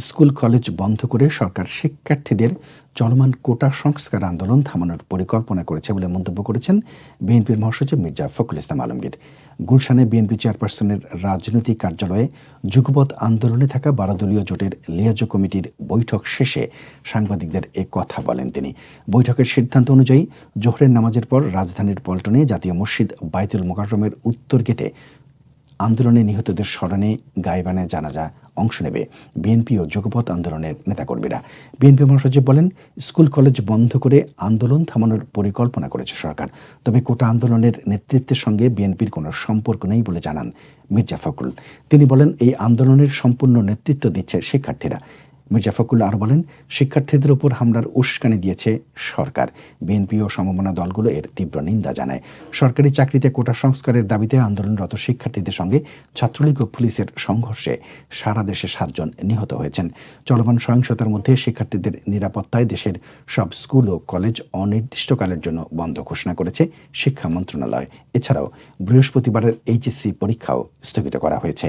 School college বন্ধ করে সরকার শিক্ষার্থীদের চলমান কোটা সংস্কার আন্দোলন থামানোর পরিকল্পনা করেছে বলে মন্তব্য করেছেন বিএনপির মহাসচিব মির্জা ফখরুল ইসলাম আলমগীর। গুলশানে বিএনপি চেয়ারপারসনের রাজনৈতিক কার্যালয়ে যুগপৎ আন্দোলনে থাকা 12 দলীয় জোটের লিয়াজো কমিটির বৈঠক শেষে সাংবাদিকদের এ কথা বলেন তিনি। বৈঠকের সিদ্ধান্ত অনুযায়ী জোহরের নামাজের পর রাজধানীর পল্টনে জাতীয় মসজিদ বাইতুল মোকাররমের উত্তর গেটে আন্দোলনে নিহতদের স্মরণে গায়বানে জানাজা অংশ নেবে বিএনপি ও যুগপৎ আন্দোলনের নেতাকর্মীরা। বিএনপি মহাসচিব বলেন, স্কুল কলেজ বন্ধ করে আন্দোলন থামানোর পরিকল্পনা করেছে সরকার, তবে কোটা আন্দোলনের নেতৃত্বের সঙ্গে বিএনপির কোনো সম্পর্ক নেই বলে জানান মির্জা ফখরুল। তিনি বলেন, এই আন্দোলনের সম্পূর্ণ নেতৃত্ব দিচ্ছে শিক্ষার্থীরা। মির্জা ফখরুল আরও বলেন, শিক্ষার্থীদের উপর হামলার উস্কানি দিয়েছে সরকার। বিএনপি ও সমমনা দলগুলো এর তীব্র নিন্দা জানায়। সরকারি চাকরিতে কোটা সংস্কারের দাবিতে আন্দোলনরত শিক্ষার্থীদের সঙ্গে ছাত্রলীগ ও পুলিশের সংঘর্ষে সারা দেশে 7 জন নিহত হয়েছেন। চলমান সহিংসতার মধ্যে শিক্ষার্থীদের নিরাপত্তায় দেশের সব স্কুল ও কলেজ অনির্দিষ্টকালের জন্য বন্ধ ঘোষণা করেছে শিক্ষা মন্ত্রণালয়। এছাড়াও বৃহস্পতিবারের এইচএসসি পরীক্ষাও স্থগিত করা হয়েছে।